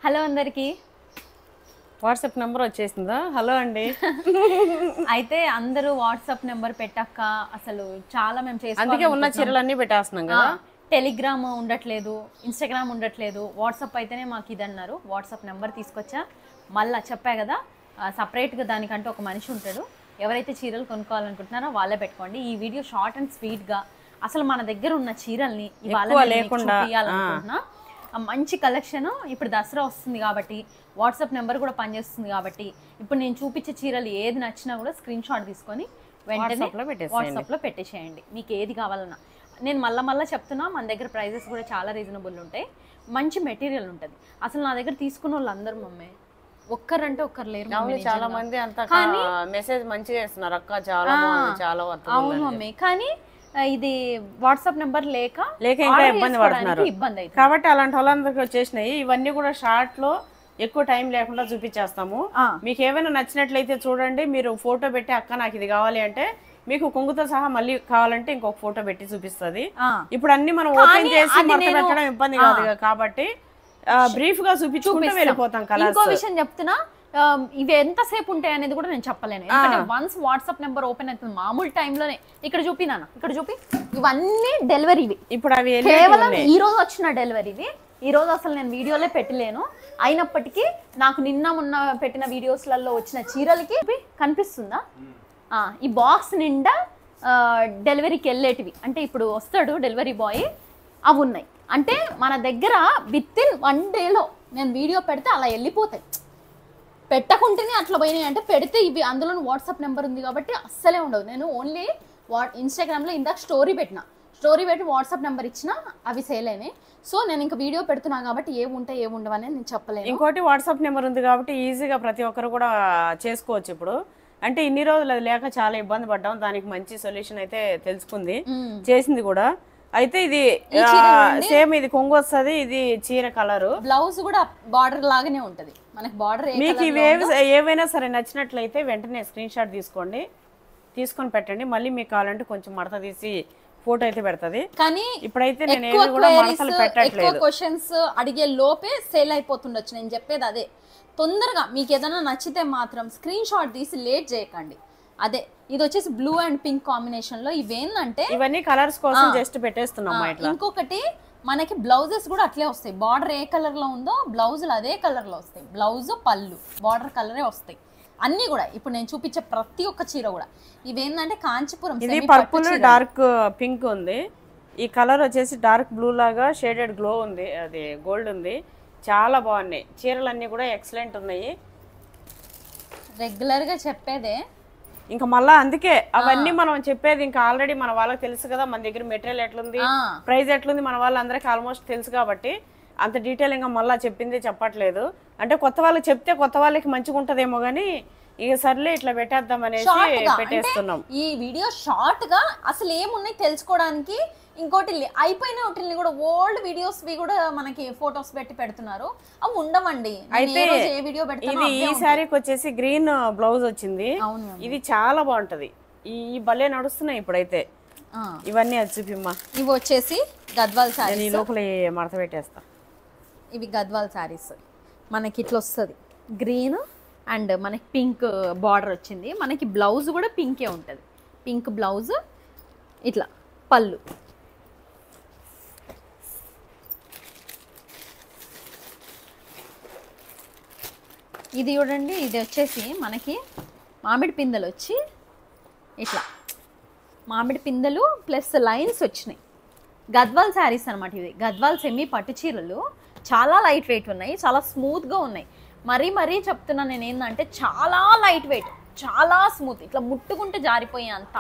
Hello అందరికి WhatsApp number వచ్చేసిందా? Hello అండి. అయితే అందరూ వాట్సాప్ నెంబర్ పెట్టాక అసలు చాలా మేము అందుకే ఉన్న చీరలన్నీ పెట్టేస్తున్నాం కదా. టెలిగ్రామ్ ఉండట్లేదు, ఇన్స్టాగ్రామ్ ఉండట్లేదు, వాట్సాప్ అయితేనే మాకు ఇది అన్నారు. వాట్సాప్ నెంబర్ తీసుకొచ్చా, మళ్ళీ చెప్పా కదా సపరేట్గా దానికంటే ఒక మనిషి ఉంటాడు. ఎవరైతే చీరలు కొనుక్కోవాలనుకుంటున్నారో వాళ్ళే పెట్టుకోండి. ఈ వీడియో షార్ట్ అండ్ స్వీట్గా అసలు మన దగ్గర ఉన్న చీరల్ని ఇవాళ లేకుండా చూపించాలనుకుంటున్నా. మంచి కలెక్షన్ ఇప్పుడు దసరా వస్తుంది కాబట్టి వాట్సాప్ నెంబర్ కూడా పనిచేస్తుంది కాబట్టి ఇప్పుడు నేను చూపించే చీరలు ఏది నచ్చినా కూడా స్క్రీన్ షాట్ తీసుకొని వెంటనే వాట్సాప్లో పెట్టేసేయండి. మీకు ఏది కావాలన్నా నేను మళ్ళీ చెప్తున్నా, మన దగ్గర ప్రైజెస్ కూడా చాలా రీజనబుల్ ఉంటాయి, మంచి మెటీరియల్ ఉంటుంది. అసలు నా దగ్గర తీసుకున్న వాళ్ళందరూ మమ్మీ ఒక్కరంటే ఒక్కరు లేరు. చాలా మంది అంతా మెసేజ్ మంచిగా చేస్తున్నారు అక్క, చాలా చాలా అవును మమ్మీ. కానీ ఇది వాట్సాప్ నెంబర్ లేక ఇంకా ఇబ్బంది పడుతున్నారు. ఇబ్బంది అయితే కాబట్టి అలాంటి వాళ్ళందరికీ వచ్చేసినాయి. ఇవన్నీ కూడా షార్ట్ లో ఎక్కువ టైం లేకుండా చూపించేస్తాము. మీకు ఏమైనా నచ్చినట్లయితే చూడండి, మీరు ఫోటో పెట్టి అక్క నాకు ఇది కావాలి అంటే మీకు కొంగుతో సహా మళ్ళీ కావాలంటే ఇంకొక ఫోటో పెట్టి చూపిస్తుంది. ఇప్పుడు అన్ని మనం ఓపెన్ చేసి మడత పెట్టడం ఇబ్బంది కాదు కాబట్టి బ్రీఫ్ గా చూపించుకుంటూ వెళ్ళిపోతాం. ఇంకో విషయం చెప్తున్నా, ఇవి ఎంతసేపు ఉంటాయి అనేది కూడా నేను చెప్పలేను. ఎందుకంటే వన్స్ వాట్సాప్ నెంబర్ ఓపెన్ అవుతుంది మామూలు టైంలోనే. ఇక్కడ చూపినాను, ఇక్కడ చూపి, ఇవన్నీ డెలివరీవి. ఇప్పుడు అవి కేవలం ఈ రోజు వచ్చిన డెలివరీవి. ఈ రోజు అసలు నేను వీడియోలే పెట్టలేను. అయినప్పటికీ నాకు నిన్న మొన్న పెట్టిన వీడియోస్లలో వచ్చిన చీరలకి కనిపిస్తుందా, ఈ బాక్స్ నిండా డెలివరీకి వెళ్ళేటివి. అంటే ఇప్పుడు వస్తాడు డెలివరీ బాయ్, అవి ఉన్నాయి. అంటే మన దగ్గర విత్ ఇన్ 1 డేలో నేను వీడియో పెడితే అలా వెళ్ళిపోతాయి. పెట్టకుంటేనే అట్లా పోయినాయి. అంటే పెడితే ఇవి అందులో వాట్సాప్ నెంబర్ ఉంది కాబట్టి అస్సలే ఉండదు. నేను ఓన్లీ ఇన్స్టాగ్రామ్లో ఇందాక స్టోరీ పెట్టి వాట్సాప్ నెంబర్ ఇచ్చిన, అవి సేల్ అయినాయి. సో నేను ఇంకా వీడియో పెడుతున్నా కాబట్టి ఏవి ఉంటాయి ఏవి ఉండవు అనేది నేను చెప్పలేను. ఇంకోటి వాట్సాప్ నెంబర్ ఉంది కాబట్టి ఈజీగా ప్రతి ఒక్కరు కూడా చేసుకోవచ్చు. ఇప్పుడు అంటే ఇన్ని రోజులు అది లేక చాలా ఇబ్బంది పడ్డాం, దానికి మంచి సొల్యూషన్ అయితే తెలుసుకుంది, చేసింది కూడా. అయితే ఇది సేమ్, ఇది కొంగు వస్తుంది, ఇది చీర కలర్, బ్లౌజ్ కూడా బార్డర్ లాగానే ఉంటది మనకి. బార్డర్ మీకు ఇవి ఏవైనా సరే నచ్చినట్లయితే వెంటనే స్క్రీన్ షాట్ తీసుకొని పెట్టండి. మళ్ళీ మీకు కావాలంటే కొంచెం మడత తీసి ఫోటో అయితే పెడతది. కానీ ఇప్పుడైతే నేను ఏవి కూడా మడతలు పెట్టట్లేదు. క్వశ్చన్స్ అడిగే లోపే సేల్ అయిపోతుండొచ్చు. నేను చెప్పేది అదే, తొందరగా మీకు ఏదైనా నచ్చితే మాత్రం స్క్రీన్ షాట్ తీసి లేట్ చేయకండి. అదే ఇది వచ్చేసి బ్లూ అండ్ పింక్ కాంబినేషన్ లో. ఇవేంటంటే ఇవన్నీ కలర్స్ కోసం జస్ట్ పెట్టేస్తున్నాం. ఇంకొకటి మనకి బ్లౌజెస్ కూడా అట్లే వస్తాయి. బార్డర్ ఏ కలర్ లో ఉందో బ్లౌజులు అదే కలర్ లో వస్తాయి. బ్లౌజ్ పళ్ళు బార్డర్ కలరే వస్తాయి అన్ని కూడా. ఇప్పుడు నేను చూపించే ప్రతి ఒక్క చీర కూడా ఇవేంటంటే కాంచీపురం, ఇది పర్పుల్ డార్క్ పింక్ ఉంది. ఈ కలర్ వచ్చేసి డార్క్ బ్లూ లాగా షేడెడ్ గ్లో ఉంది, అది గోల్డ్ ఉంది. చాలా బాగున్నాయి చీరలన్నీ కూడా, ఎక్సలెంట్ ఉన్నాయి. రెగ్యులర్ గా చెప్పేదే ఇంకా మళ్ళా అందుకే అవన్నీ మనం చెప్పేది ఇంకా ఆల్రెడీ మన వాళ్ళకి తెలుసు కదా, మన దగ్గర మెటీరియల్ ఎట్లుంది, ప్రైస్ ఎట్లుంది, మన వాళ్ళందరికీ ఆల్మోస్ట్ తెలుసు కాబట్టి అంత డీటెయిల్ గా మళ్ళీ చెప్పింది చెప్పట్లేదు. అంటే కొత్త వాళ్ళకి చెప్తే కొత్త వాళ్ళకి మంచిగా ఉంటదేమో గానీ ఇక సర్లే ఇట్లా పెట్టేద్దాం అనేసి పెట్టేస్తున్నాం. ఈ వీడియో షార్ట్ గా అసలు ఏమున్నాయి తెలుసుకోవడానికి. ఇంకోటి అయిపోయిన వాటిని కూడా ఓల్డ్ వీడియోస్ కూడా మనకి ఫొటోస్ పెట్టి పెడుతున్నారు, అవి ఉండవండి. అయితే ఇది ఈ శారీకి వచ్చేసి గ్రీన్ బ్లౌజ్ వచ్చింది. ఇది చాలా బాగుంటది. ఈ భలే నడుస్తున్నాయి ఇప్పుడైతే ఇవన్నీ. అది చూపిమ్మా. ఇవి వచ్చేసి గద్వాల్ శారీస్. ఈ లోపల మడత పెట్టేస్తా. ఇవి గద్వాల్ శారీస్ మనకి ఇట్లా వస్తుంది, గ్రీన్ అండ్ మనకి పింక్ బార్డర్ వచ్చింది. మనకి బ్లౌజ్ కూడా పింకే ఉంటుంది, పింక్ బ్లౌజ్, ఇట్లా పళ్ళు. ఇది చూడండి, ఇది వచ్చేసి మనకి మామిడి పిందెలు వచ్చి ఇట్లా మామిడి పిందెలు ప్లస్ లైన్స్ వచ్చినాయి. గద్వాల్ శారీస్ అనమాట ఇవి. గద్వాల్ సెమీ పట్టు చీరలు చాలా లైట్ వెయిట్ ఉన్నాయి, చాలా స్మూత్గా ఉన్నాయి. మరీ చెప్తున్నా నేను ఏంటంటే చాలా లైట్ వెయిట్, చాలా స్మూత్, ఇట్లా ముట్టుకుంటే జారిపోయే అంత.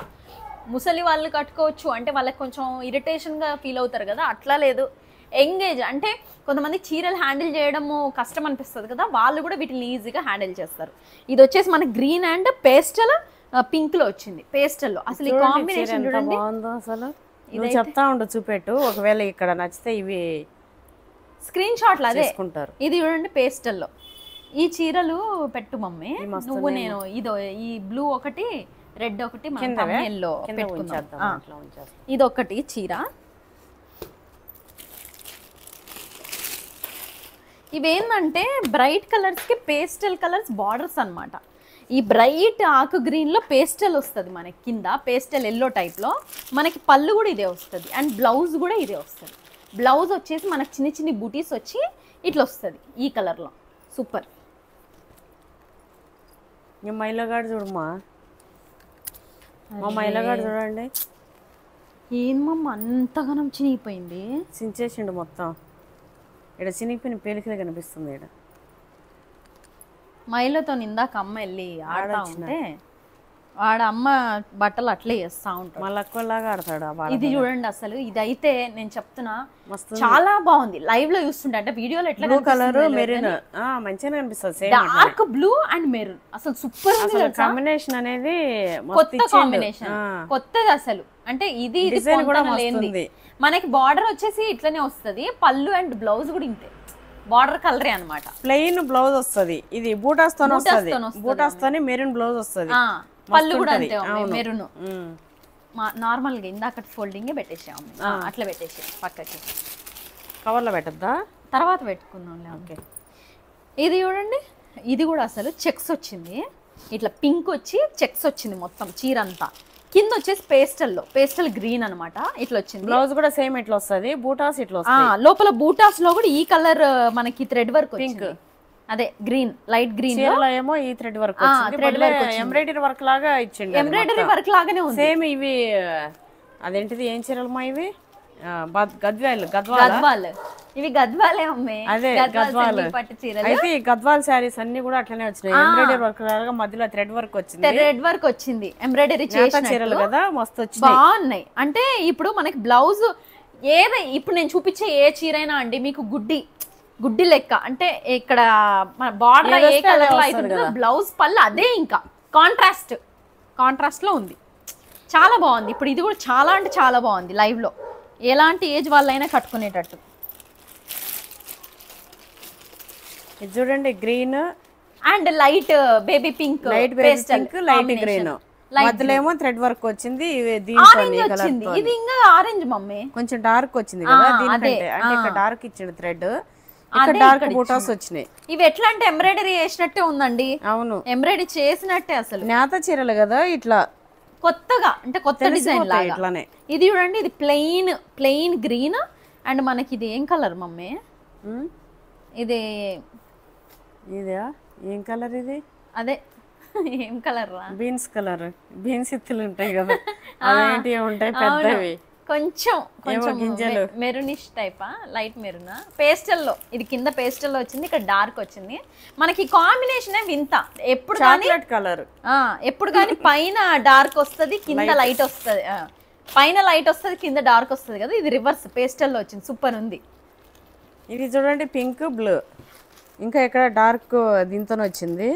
ముసలి వాళ్ళు కట్టుకోవచ్చు, అంటే వాళ్ళకి కొంచెం ఇరిటేషన్గా ఫీల్ అవుతారు కదా, అట్లా లేదు. ఎంగేజ్ అంటే కొంతమంది చీరలు హ్యాండిల్ చేయడము కష్టం అనిపిస్తుంది కదా, వాళ్ళు కూడా వీటిని ఈజీగా హ్యాండిల్ చేస్తారు. ఇది వచ్చేసి మనకి గ్రీన్ అండ్ పేస్టల్ పింక్ లో వచ్చింది. పేస్టల్ లో అసలు ఈ కాంబినేషన్ చూడండి, అసలు ఇది చెప్తా ఉండు, చూపెట్టు. ఒకవేళ ఇక్కడ నచ్చితే ఇవి స్క్రీన్ షాట్లు అదే తీసుకుంటారు. ఇది చూడండి పేస్టల్ లో. ఈ చీరలు పెట్టు మమ్మీ నువ్వు, నేను ఇదో ఈ బ్లూ ఒకటి, రెడ్ ఒకటి, ఎల్లో పెట్టుకుందాం. ఇది ఒకటి చీర. ఇవేంటంటే బ్రైట్ కలర్స్కి పేస్టల్ కలర్స్ బార్డర్స్ అన్నమాట. ఈ బ్రైట్ ఆకు గ్రీన్లో పేస్టల్ వస్తుంది మనకి, కింద పేస్టల్ ఎల్లో టైప్లో మనకి పళ్ళు కూడా ఇదే వస్తుంది అండ్ బ్లౌజ్ కూడా ఇదే వస్తుంది. బ్లౌజ్ వచ్చేసి మనకు చిన్న చిన్న బూటీస్ వచ్చి ఇట్లా వస్తుంది ఈ కలర్లో. సూపర్. మైలగాడు చూడమ్మా, మా మైలగాడు చూడండి ఏమమ్మ అంతగానం చినిగిపోయింది. చించేసిండు మొత్తం. ఇక్కడ చినిగిపోయిన పేలికలు కనిపిస్తుంది. ఇక్కడ మైలతో ఇందాక అమ్మ వెళ్ళి ఆడుతూ ఉంటే వాడు అమ్మ బట్టలు అట్లే చేస్తూ ఉంటాడు. మళ్ళీ అక్కలాగా ఆడతాడు. ఇది చూడండి అసలు, ఇదైతే నేను చెప్తున్నా మస్తు చాలా బాగుంది. లైవ్ లో చూస్తుంటే అంటే వీడియోలో ఎట్లా బ్లూ కలర్ మెరూన్ మంచిగా కనిపిస్తుంది. Same dark blue and maroon అసలు సూపర్ ఉంది. కాంబినేషన్ అనేది కొత్త కాంబినేషన్, కొత్తది అసలు. అంటే ఇది కూడా లేనిది. మనకి బార్డర్ వచ్చేసి ఇట్లనే వస్తుంది, పళ్ళు అండ్ బ్లౌజ్ కూడా ఇంతే బార్డర్ కలరే అన్నమాట. ప్లెయిన్ బ్లౌజ్ వస్తుంది. ఇది బూటాస్ తోనే వస్తుంది, బూటాస్ తోనే మెరూన్ బ్లౌజ్ వస్తుంది. పళ్ళు కూడా అంతే మెరూన్. నార్మల్ గా ఇందాక ఫోల్డింగ్ పెట్టేసాం, అట్లా పెట్టేసి పక్కకి కవర్లో పెట్టద్దా, తర్వాత పెట్టుకున్నాం. ఓకే. ఇది చూడండి, ఇది కూడా అసలు చెక్స్ వచ్చింది, ఇట్లా పింక్ వచ్చి చెక్స్ వచ్చింది మొత్తం చీర అంతా. కింద వచ్చేసి పేస్టల్ గ్రీన్ అన్నమాట, ఇట్లా వచ్చింది. బ్లౌజ్ కూడా సేమ్ ఇట్లా వస్తుంది, బూటాస్ ఇట్లా వస్తాయి. లోపల బూటాస్ లో కూడా ఈ కలర్ మనకి థ్రెడ్ వర్క్ పింక్, అదే గ్రీన్, లైట్ గ్రీన్ ఏమో ఈ థ్రెడ్ వర్క్ ఎంబ్రాయిడరీ వర్క్ లాగా ఇచ్చింది. ఎంబ్రాయిడరీ వర్క్ లాగానే ఉంది సేమ్. ఇవి అదేంటిది ఏం చీరలమ్మా ఇవి? గద్వాల్. ఇవి గద్వాలే అమ్మే. అదే గద్వాల్ పట్టు చీరలు. అయితే ఈ గద్వాల్ శారీస్ అన్ని కూడా అట్లనే వచ్చినాయి. ఎంబ్రాయిడరీ వర్క్ లాగా మధ్యలో థ్రెడ్ వర్క్ వచ్చింది. థ్రెడ్ వర్క్ వచ్చింది, ఎంబ్రాయిడరీ చేసిన చీరలు కదా, మస్తు వచ్చినాయి, బాగున్నాయి. అంటే ఇప్పుడు మనకి బ్లౌజ్ ఇప్పుడు నేను చూపించే ఏ చీరైనా అండి మీకు గుడ్డి లెక్క, అంటే ఇక్కడ మన బార్డర్ ఏ కలర్ లో అవుతుందో బ్లౌజ్ పళ్ళు అదే, ఇంకా కాంట్రాస్ట్ లో ఉంది. చాలా బాగుంది. ఇప్పుడు ఇది కూడా చాలా అంటే చాలా బాగుంది. లైవ్ లో ఎలాంటి ఏజ్ వాళ్ళైనా కట్టుకునేటట్టు. ఇది చూడండి, green and light baby pink, light green, మధ్యలో ఏమో థ్రెడ్ వర్క్ వచ్చింది. వచ్చింది ఇది ఇంకా ఆరెంజ్ మమ్మీ, కొంచెం డార్క్ వచ్చింది కదా దీనికంటే. అంటే ఇక్కడ డార్క్ ఇచ్చిండు థ్రెడ్, ఇక్కడ డార్క్ బూటాస్ వచ్చినాయి. ఇవి ఎట్లా అంటే ఎంబ్రాయిడరీ చేసినట్టే ఉందండి. అవును, ఎంబ్రాయిడరీ చేసినట్టే. అసలు నేత చీరలు కదా, ఇట్లా కొత్తగా అంటే కొత్త డిజైన్ లాగా ఇట్లానే. ఇది చూడండి, ఇది ప్లెయిన్ గ్రీన్ అండ్ మనకి ఇది ఏం కలర్ మమ్మీ? ఇది ఏం కలర్? ఇది అదే ఏం కలర్ రా? Beans colour. బీన్స్ ఇత్తులు ఉంటాయి కదా, అవేంటి ఉంటాయి పెద్దవి, కొంచెం మెరూనిష్ టైపా, లైట్ మెరూన్ పేస్టల్లో. ఇది కింద పేస్టల్లో వచ్చింది, ఇక్కడ డార్క్ వచ్చింది. మనకి కాంబినేషన్ వింత. ఎప్పుడు కలర్ ఎప్పుడు కానీ పైన డార్క్ వస్తుంది, కింద లైట్ వస్తుంది. పైన లైట్ వస్తుంది, కింద డార్క్ వస్తుంది కదా. ఇది రివర్స్ పేస్టల్లో వచ్చింది, సూపర్ ఉంది. ఇది చూడండి, పింక్ బ్లూ, ఇంకా ఇక్కడ డార్క్ దీంతో వచ్చింది.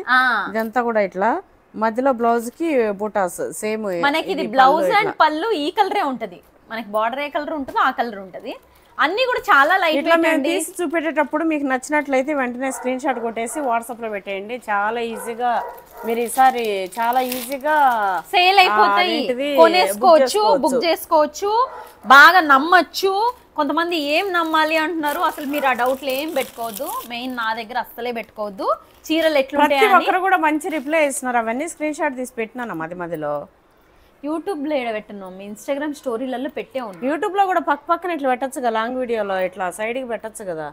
ఇదంతా కూడా ఇట్లా మధ్యలో బ్లౌజ్ కి బూటాస్ సేమ్. మనకి ఇది బ్లౌజ్ అండ్ పళ్ళు ఈ కలరే ఉంటది. మనకి బార్డర్ ఏ కలర్ ఉంటుందో ఆ కలర్ ఉంటది. అన్ని కూడా చాలా లైట్ వెయిట్ అండి. తీసి చూపెట్టేటప్పుడు మీకు నచ్చినట్లయితే వెంటనే స్క్రీన్ షాట్ కొట్టేసి వాట్సాప్ లో పెట్టేయండి. చాలా ఈజీగా మీరు ఈసారి చాలా ఈజీగా సేల్ అయిపోతాయి, కొనేసుకోవచ్చు, బుక్ చేసుకోవచ్చు, బాగా నమ్మచ్చు. కొంతమంది ఏం నమ్మాలి అంటున్నారు, అసలు మీరు ఆ డౌట్లు ఏం పెట్టుకోవద్దు. మెయిన్ నా దగ్గర అస్సలే పెట్టుకోవద్దు. చీరలు ఎట్లుంటాయి ప్రతి ఒక్కరు కూడా మంచి రిప్లై ఇస్తున్నారు. అవన్నీ స్క్రీన్ షాట్ తీసి పెట్టినాను మధ్యలో. యూట్యూబ్ లో పెట్టినాం, ఇన్స్టాగ్రామ్ స్టోరీలలో పెట్టే ఉన్నాం. యూట్యూబ్ లో కూడా పక్కన ఇట్లా పెట్టచ్చు కదా, లాంగ్ వీడియోలో ఇట్లా సైడ్ కి పెట్టచ్చు కదా,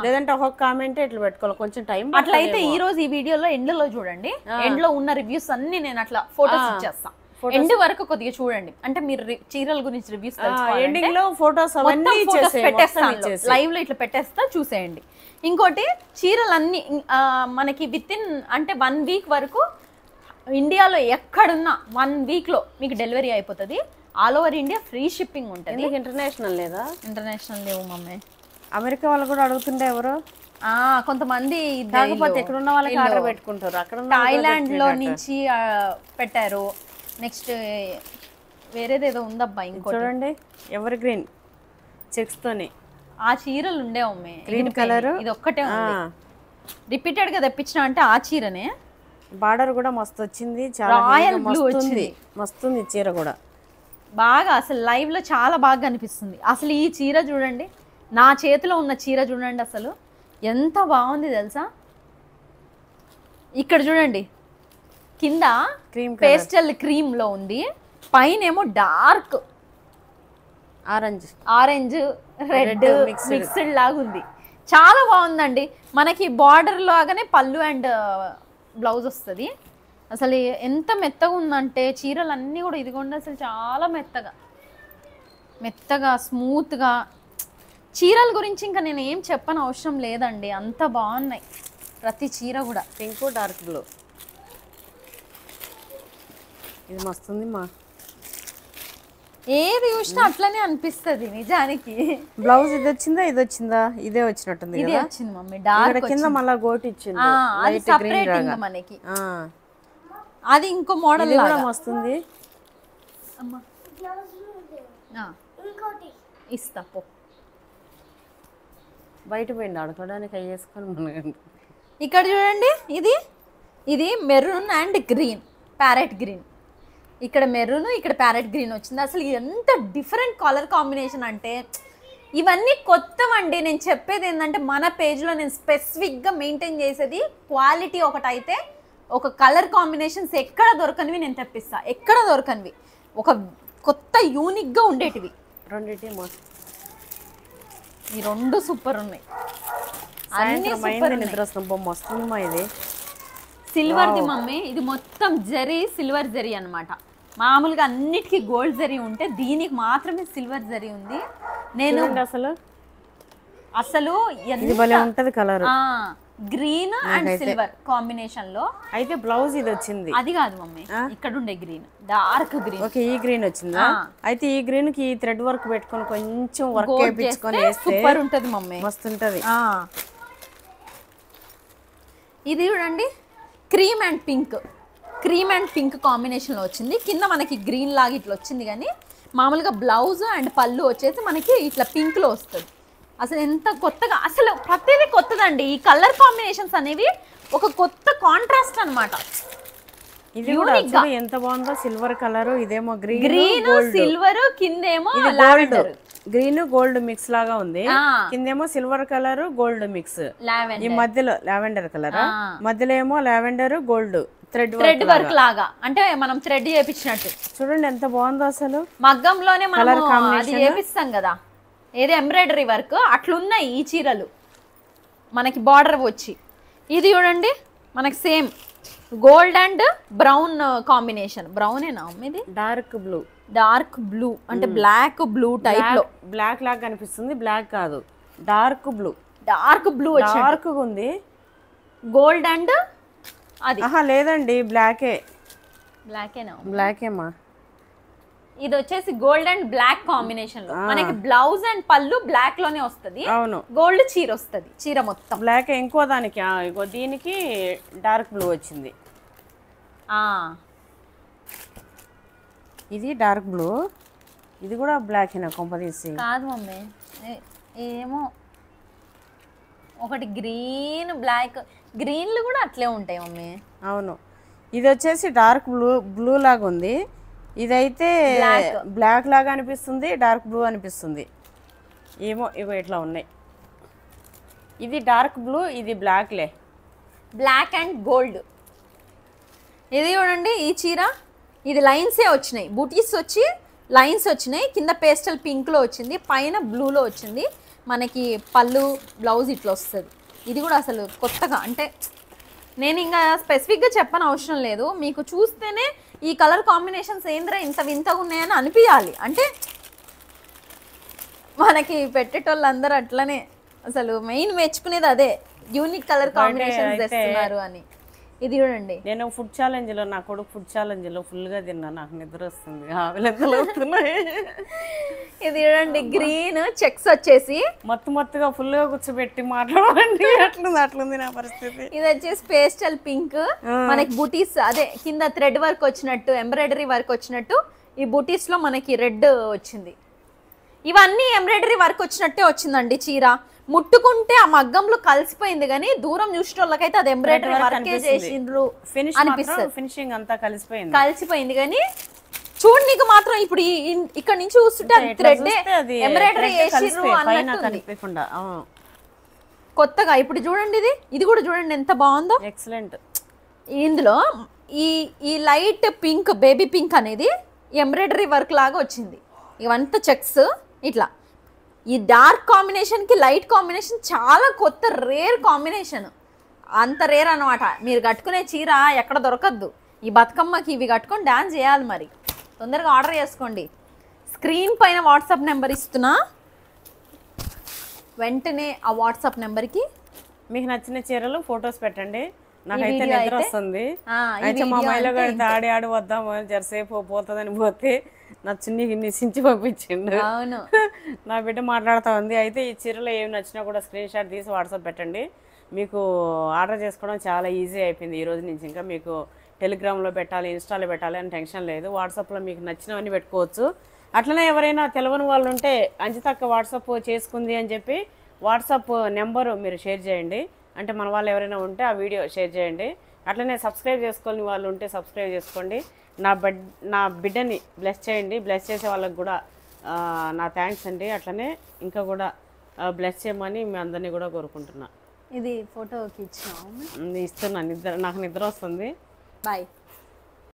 లేదంటే ఒక్కొక్క కామెంట్ ఇట్లా పెట్టుకోవాలి, కొంచెం టైం. అట్లయితే ఈ రోజు ఈ వీడియోలో ఎండ్ లో చూడండి, ఎండ్ లో ఉన్న రివ్యూస్ అన్ని నేను అట్లా ఫోటోస్ ఇచ్చేస్తాను. ఎండ్ వరకు కొద్దిగా చూడండి, అంటే మీరు చీరల గురించి రివ్యూస్ ఎండింగ్ లో ఫోటోస్ అవన్నీ పెట్టేస్తాను, లైవ్ లో ఇట్లా పెట్టేస్తా, చూసేయండి. ఇంకోటి చీరలన్నీ మనకి విత్ ఇన్ అంటే 1 వీక్ వరకు ఇండియాలో ఎక్కడున్నా 1 వీక్ లో మీకు డెలివరీ అయిపోతుంది. All over India free shipping ఉంటుంది. ఇంటర్నేషనల్ లేదా? ఇంటర్నేషనల్ లేవు మమ్మీ. అమెరికా వాళ్ళు కూడా అడుగుతుండే ఎవరు కొంతమంది, కాకపోతే ఎక్కడ ఉన్న వాళ్ళకి ఆర్డర్ పెట్టుకుంటారు. అక్కడ థాయిలాండ్ లో నుంచి పెట్టారు. నెక్స్ట్ వేరేదేదో ఉందబ్బా ఇంకో చూడండి, ఎవర్ గ్రీన్ చెక్స్ తోని ఆ చీరలు ఉండే మమ్మీ. గ్రీన్ కలర్ ఇది ఒక్కటే రిపీటెడ్ గా తెప్పించిన అంటే ఆ చీరనే. బార్డర్ కూడా మస్తు వచ్చింది, చాలా రాయల్ బ్లూ వచ్చింది, మస్తుంది చీర కూడా బాగా. అసలు లైవ్ లో చాలా బాగా అనిపిస్తుంది. అసలు ఈ చీర చూడండి, నా చేతిలో ఉన్న చీర చూడండి, అసలు ఎంత బాగుంది తెలుసా. ఇక్కడ చూడండి కింద క్రీమ్ పేస్టల్ క్రీమ్ లో ఉంది, పైన ఏమో డార్క్ ఆరెంజ్ రెడ్ మిక్స్డ్ లాగా ఉంది. చాలా బాగుందండి. మనకి బార్డర్ లాగానే పళ్ళు అండ్ బ్లౌజ్ వస్తుంది. అసలు ఎంత మెత్తగా ఉందంటే చీరలు అన్నీ కూడా ఇదిగోండి, అసలు చాలా మెత్తగా స్మూత్గా. చీరల గురించి ఇంకా నేను ఏం చెప్పని అవసరం లేదండి, అంత బాగున్నాయి ప్రతి చీర కూడా. పింక్ డార్క్ బ్లూ, ఇది మస్తుంది మా. ఏది చూసినా అట్లనే అనిపిస్తుంది నిజానికి. బ్లౌజ్ ఇది వచ్చిందా ఇదే వచ్చినట్టుంది ఇదే కదా. వచ్చింది మమ్మీ, డార్క్ కింద మళ్ళా గోటి ఇచ్చింది అది సెపరేట్ ఇంకా మనకి. అది ఇంకో మోడల్ కూడా వస్తుంది. ఇస్తా పో, బయట పోయింది ఆడుకోవడానికి అయ్యేసుకొని. ఇక్కడ చూడండి, ఇది maroon and green, parrot green. ఇక్కడ మెరూన్, ఇక్కడ ప్యారెట్ గ్రీన్ వచ్చింది. అసలు ఎంత డిఫరెంట్ కలర్ కాంబినేషన్ అంటే ఇవన్నీ కొత్తవండి. నేను చెప్పేది ఏంటంటే మన పేజ్లో నేను స్పెసిఫిక్గా మెయింటైన్ చేసేది క్వాలిటీ ఒకటైతే, ఒక కలర్ కాంబినేషన్స్ ఎక్కడ దొరకనివి నేను తెప్పిస్తా, ఎక్కడ దొరకనివి ఒక కొత్త యూనిక్గా ఉండేటివి. ఈ రెండు సూపర్ ఉన్నాయి, అన్ని సూపర్. నిద్ర వస్తుంది బొమ్మ వస్తుంది మా. ఇది సిల్వర్ది మమ్మీ, ఇది మొత్తం జరీ, సిల్వర్ జరీ అన్నమాట. మామూలుగా అన్నిటికీ గోల్డ్ జరీ ఉంటే దీనికి మాత్రమే సిల్వర్ జరీ ఉంది. నేను అసలు ఉంటది colour green and silver combination లో. అయితే బ్లౌజ్ ఇది వచ్చింది, అది కాదు మమ్మీ, ఇక్కడ ఉండే గ్రీన్ డార్క్ గ్రీన్. ఓకే, ఈ గ్రీన్ వచ్చిందా. అయితే ఈ గ్రీన్ కి థ్రెడ్ వర్క్ పెట్టుకొని కొంచెం వర్క్ చేయించుకొని సూపర్ ఉంటది మమ్మీ, మస్తు ఉంటది. ఇది చూడండి క్రీమ్ అండ్ పింక్ కాంబినేషన్లో వచ్చింది. కింద మనకి గ్రీన్ లాగా ఇట్లా వచ్చింది, కానీ మామూలుగా బ్లౌజ్ అండ్ పళ్ళు వచ్చేసి మనకి ఇట్లా పింక్లో వస్తుంది. అసలు ఎంత కొత్తగా, అసలు ప్రతిదీ కొత్తదండి. ఈ కలర్ కాంబినేషన్స్ అనేవి ఒక కొత్త కాంట్రాస్ట్ అన్నమాట. ఇది కూడా ఎంత బాగుందో, సిల్వర్ కలర్, ఇదేమో గ్రీన్ సిల్వర్, కిందేమో గ్రీన్ గోల్డ్ మిక్స్ లాగా ఉంది, కిందేమో సిల్వర్ కలర్ గోల్డ్ మిక్స్, ఈ మధ్యలో లావెండర్ కలర్, మధ్యలో ఏమో లావెండర్ గోల్డ్ థ్రెడ్ వర్క్ లాగా, అంటే మనం థ్రెడ్ చేపించినట్టు. చూడండి ఎంత బాగుందో. అసలు మగ్గంలోనే మనం అది చేపిస్తాం కదా, ఏదో ఎంబ్రాయిడరీ వర్క్ అట్లున్నాయి ఈ చీరలు మనకి. బార్డర్ వచ్చి ఇది చూడండి మనకి same gold and brown combination. బ్రౌనేనా ఇది? డార్క్ బ్లూ అంటే బ్లాక్ బ్లూ టైప్ లో. బ్లాక్ లాగా కనిపిస్తుంది, బ్లాక్ కాదు, డార్క్ బ్లూ డార్క్ ఉంది. గోల్డ్ అండ్ అది లేదండి, బ్లాకేమా. ఇది వచ్చేసి గోల్డ్ అండ్ బ్లాక్ కాంబినేషన్ లో మనకి బ్లౌజ్ అండ్ పళ్ళు బ్లాక్ లోనే వస్తుంది. అవును, గోల్డ్ చీర వస్తుంది, చీర మొత్తం బ్లాక్. ఇంకో దానికి దీనికి డార్క్ బ్లూ వచ్చింది. ఇది డార్క్ బ్లూ, ఇది కూడా బ్లాక్ అయినా కొంపదీసి కాదు మమ్మీ, ఏమో ఒకటి గ్రీన్ బ్లాక్, గ్రీన్లు కూడా అట్లే ఉంటాయి మమ్మీ. అవును, ఇది వచ్చేసి డార్క్ బ్లూ లాగా ఉంది, ఇదైతే బ్లాక్ లాగా అనిపిస్తుంది, డార్క్ బ్లూ అనిపిస్తుంది. ఏమో ఇగో ఇట్లా ఉన్నాయి. ఇది డార్క్ బ్లూ, ఇది బ్లాక్ అండ్ గోల్డ్. ఇది చూడండి ఈ చీర, ఇది లైన్సే వచ్చినాయి, బూటీస్ వచ్చి లైన్స్ వచ్చినాయి. కింద పేస్టల్ పింక్లో వచ్చింది, పైన బ్లూలో వచ్చింది. మనకి పళ్ళు బ్లౌజ్ ఇట్లా వస్తుంది. ఇది కూడా అసలు కొత్తగా, అంటే నేను ఇంకా స్పెసిఫిక్గా చెప్పని అవసరం లేదు, మీకు చూస్తేనే ఈ కలర్ కాంబినేషన్స్ ఏంద్రా ఇంత వింతగా ఉన్నాయని అనిపించాలి. అంటే మనకి పెట్టేటోళ్ళందరూ అట్లనే అసలు మెయిన్ మెచ్చుకునేది అదే, యూనిక్ కలర్ కాంబినేషన్స్ తెస్తున్నారు అని. ఇది చూడండి, నేను ఫుడ్ ఛాలెంజ్ లో, నా కొడుకు ఫుడ్ ఛాలెంజ్ లో ఫుల్ గా తిన్నా, నాకు నిద్ర వస్తుంది. ఇది చూడండి గ్రీన్ చెక్స్ వచ్చేసి మొత్తుగా ఫుల్ గా కూర్చోబెట్టి మాట్లాడండి, అట్లుంది నా పరిస్థితి. ఇది వచ్చేసి పేస్టల్ పింక్, మనకి బూటీస్ అదే కింద థ్రెడ్ వర్క్ వచ్చినట్టు, ఎంబ్రాయిడరీ వర్క్ వచ్చినట్టు, ఈ బూటీస్ లో మనకి రెడ్ వచ్చింది. ఇవన్నీ ఎంబ్రాయిడరీ వర్క్ వచ్చినట్టే వచ్చిందండి చీర. ముట్టుకుంటే ఆ మగ్గంలో కలిసిపోయింది, కానీ దూరం చూసిన వాళ్ళకైతే అది ఎంబ్రాయిడరీ వర్క్ చేసిండ్రు అనిపిస్తుంది. ఫినిషింగ్ అంతా కలిసిపోయింది, కానీ చూడనీకి మాత్రం ఇప్పుడు ఇక్కడ నుంచి చూస్తుంటే థ్రెడ్ ఎంబ్రాయిడరీ చేసిండ్రు అన్నట్టు. కొత్తగా ఇప్పుడు చూడండి, ఇది కూడా చూడండి ఎంత బాగుందో. ఎక్సలెంట్. ఇందులో ఈ ఈ లైట్ పింక్, బేబీ పింక్ అనేది ఎంబ్రాయిడరీ వర్క్ లాగా వచ్చింది. ఇవంతా చెక్స్ ఇట్లా. ఈ డార్క్ కాంబినేషన్కి లైట్ కాంబినేషన్ చాలా కొత్త రేర్ కాంబినేషన్. అంత రేర్ అనమాట. మీరు కట్టుకునే చీర ఎక్కడ దొరకద్దు. ఈ బతుకమ్మకి ఇవి కట్టుకొని డాన్స్ చేయాలి. మరి తొందరగా ఆర్డర్ చేసుకోండి. స్క్రీన్ పైన వాట్సాప్ నెంబర్ ఇస్తున్నా, వెంటనే ఆ వాట్సాప్ నెంబర్కి మీకు నచ్చిన చీరలు ఫొటోస్ పెట్టండి. నాకైతే నిద్ర వస్తుంది. అయితే మా మైలో గడితే ఆడి వద్దాము జరసేపు పోతుందని పోతే నా చున్నీ నిసించి పంపించిండు. అవును, నా బిడ్డ మాట్లాడుతూ ఉంది. అయితే ఈ చీరలో ఏమి నచ్చినా కూడా స్క్రీన్ షాట్ తీసి వాట్సాప్ పెట్టండి. మీకు ఆర్డర్ చేసుకోవడం చాలా ఈజీ అయిపోయింది ఈ రోజు నుంచి. ఇంకా మీకు టెలిగ్రామ్లో పెట్టాలి, ఇన్స్టాలో పెట్టాలి అని టెన్షన్ లేదు. వాట్సాప్లో మీకు నచ్చినవన్నీ పెట్టుకోవచ్చు. అట్లనే ఎవరైనా తెలియని వాళ్ళు ఉంటే అంజితక్క వాట్సాప్ చేసుకుంది అని చెప్పి వాట్సాప్ నెంబరు మీరు షేర్ చేయండి. అంటే మన వాళ్ళు ఎవరైనా ఉంటే ఆ వీడియో షేర్ చేయండి. అట్లనే సబ్స్క్రైబ్ చేసుకొని వాళ్ళు ఉంటే సబ్స్క్రైబ్ చేసుకోండి. నా బిడ్డని బ్లెస్ చేయండి. బ్లెస్ చేసే వాళ్ళకి కూడా నా థ్యాంక్స్ అండి. అట్లనే ఇంకా కూడా బ్లెస్ చేయమని మీ అందరినీ కూడా కోరుకుంటున్నా. ఇది ఫోటోకి ఇచ్చిన ఇస్తున్నా. నాకు నిద్ర వస్తుంది. బాయ్.